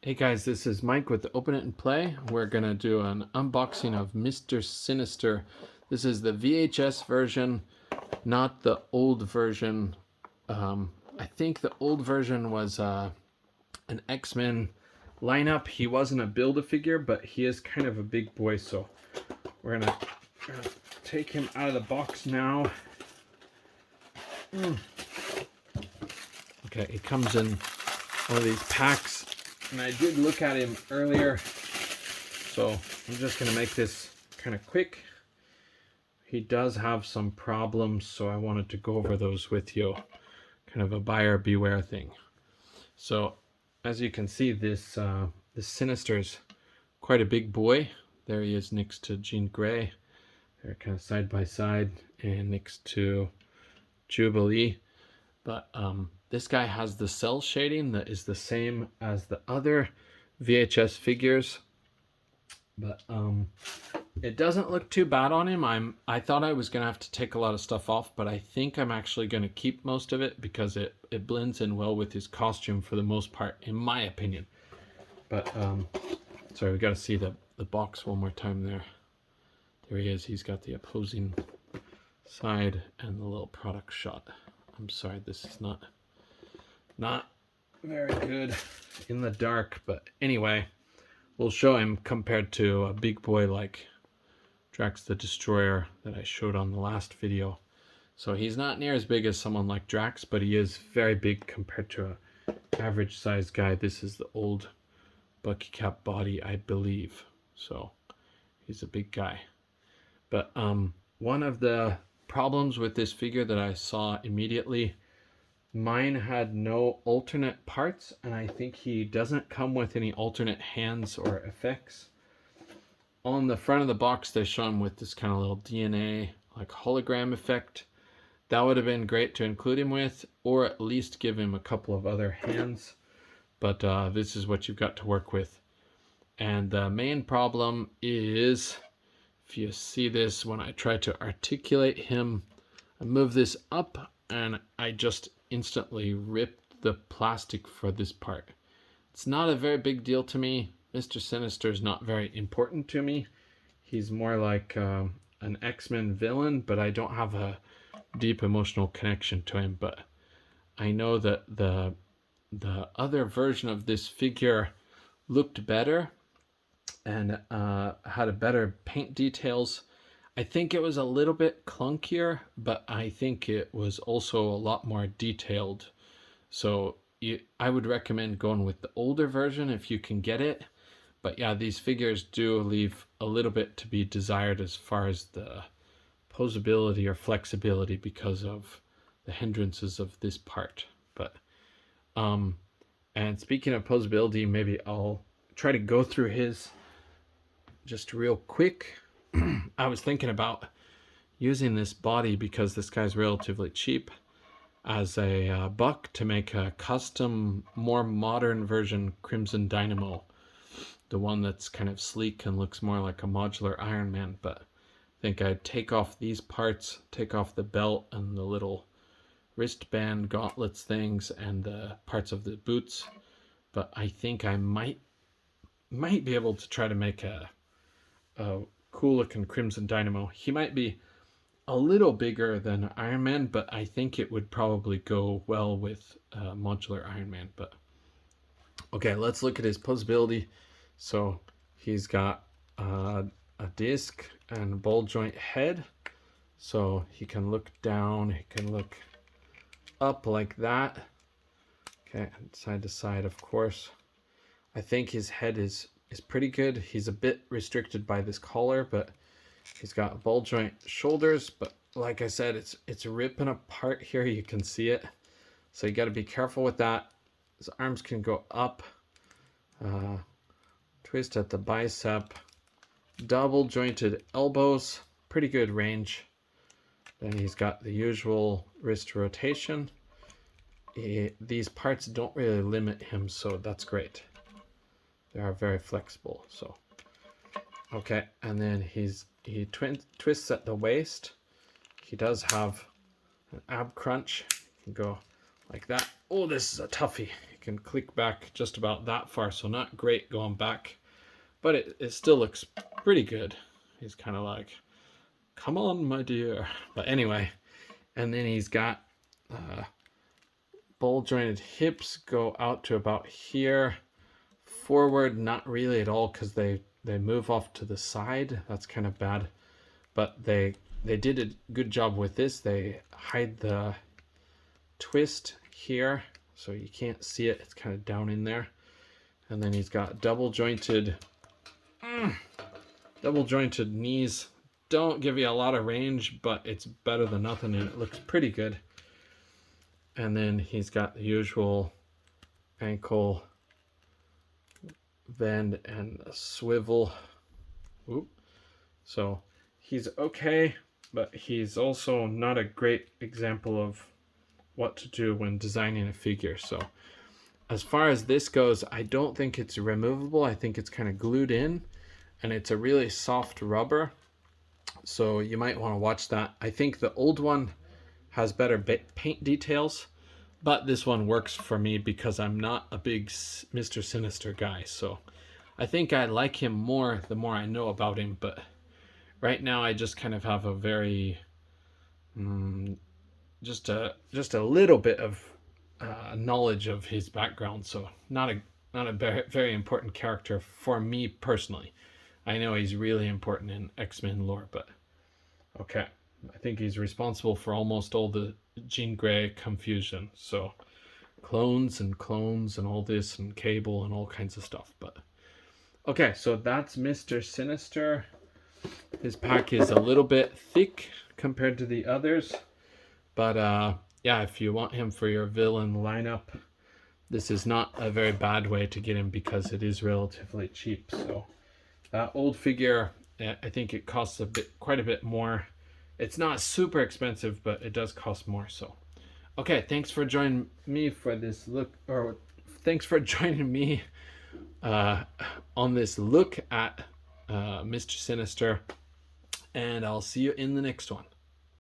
Hey guys, this is Mike with Open It and Play. We're going to do an unboxing of Mr. Sinister. This is the VHS version, not the old version. I think the old version was an X-Men lineup. He wasn't a Build-A-Figure, but he is kind of a big boy, so we're going to take him out of the box now. Okay, he comes in one of these packs. And I did look at him earlier, so I'm just going to make this kind of quick. He does have some problems, so I wanted to go over those with you. Kind of a buyer beware thing. So, as you can see, this Sinister's quite a big boy. There he is next to Jean Grey. They're kind of side by side, and next to Jubilee. But this guy has the cell shading that is the same as the other VHS figures, but it doesn't look too bad on him. I thought I was gonna have to take a lot of stuff off, but I think I'm actually gonna keep most of it because it blends in well with his costume for the most part, in my opinion. But sorry, we got to see the box one more time there. There he is. He's got the opposing side and the little product shot. I'm sorry, this is not very good in the dark, but anyway, we'll show him compared to a big boy like Drax the Destroyer that I showed on the last video. So he's not near as big as someone like Drax, but he is very big compared to an average sized guy. This is the old Bucky Cap body, I believe. So he's a big guy. But one of the problems with this figure that I saw immediately, mine had no alternate parts, and I think he doesn't come with any alternate hands or effects. On the front of the box they show him with this kind of little DNA like hologram effect. That would have been great to include him with, or at least give him a couple of other hands, but this is what you've got to work with. And the main problem is, if you see this, when I try to articulate him, I move this up and I just instantly ripped the plastic for this part. It's not a very big deal to me. Mr. Sinister is not very important to me. He's more like an X-Men villain, but I don't have a deep emotional connection to him. But I know that the other version of this figure looked better and had a better paint details. I think it was a little bit clunkier, but I think it was also a lot more detailed. So I would recommend going with the older version if you can get it. But yeah, these figures do leave a little bit to be desired as far as the posability or flexibility because of the hindrances of this part. But and speaking of posability, maybe I'll try to go through his just real quick. I was thinking about using this body, because this guy's relatively cheap, as a buck to make a custom, more modern version Crimson Dynamo. The one that's kind of sleek and looks more like a modular Iron Man. But I think I'd take off these parts, take off the belt and the little wristband gauntlets things and the parts of the boots. But I think I might be able to try to make a cool looking Crimson Dynamo. He might be a little bigger than Iron Man, but I think it would probably go well with modular Iron Man. But okay, let's look at his posability. So he's got a disc and ball joint head, so he can look down, he can look up like that. Okay, side to side, of course. I think his head is pretty good. He's a bit restricted by this collar, but he's got ball joint shoulders. But like I said, it's ripping apart here. You can see it, so you got to be careful with that. His arms can go up, twist at the bicep, double jointed elbows, pretty good range. Then he's got the usual wrist rotation. These parts don't really limit him, so that's great. They are very flexible. So okay, and then he twists at the waist. He does have an ab crunch. You can go like that. Oh, this is a toughie. You can click back just about that far, so not great going back, but it still looks pretty good. He's kind of like, come on, my dear. But anyway, and then he's got ball jointed hips go out to about here. Forward, not really at all, because they move off to the side. That's kind of bad, but they did a good job with this. They hide the twist here so you can't see it. It's kind of down in there. And then he's got double jointed knees. Don't give you a lot of range, but it's better than nothing, and it looks pretty good. And then he's got the usual ankle bend and a swivel. Oop. So he's okay, but he's also not a great example of what to do when designing a figure. So as far as this goes, I don't think it's removable. I think it's kind of glued in, and it's a really soft rubber. So you might want to watch that. I think the old one has better paint details, but this one works for me because I'm not a big Mr. Sinister guy. So I think I like him more the more I know about him, but right now I just kind of have a very just a little bit of knowledge of his background, so not a very important character for me personally. I know he's really important in X-Men lore, but okay. I think he's responsible for almost all the Jean Grey confusion. So clones and all this and Cable and all kinds of stuff. But okay, so that's Mr. Sinister. His pack is a little bit thick compared to the others. But yeah, if you want him for your villain lineup, this is not a very bad way to get him because it is relatively cheap. So that old figure, I think it costs quite a bit more. It's not super expensive, but it does cost more. So, okay, thanks for joining me for this look, or thanks for joining me on this look at Mr. Sinister, and I'll see you in the next one.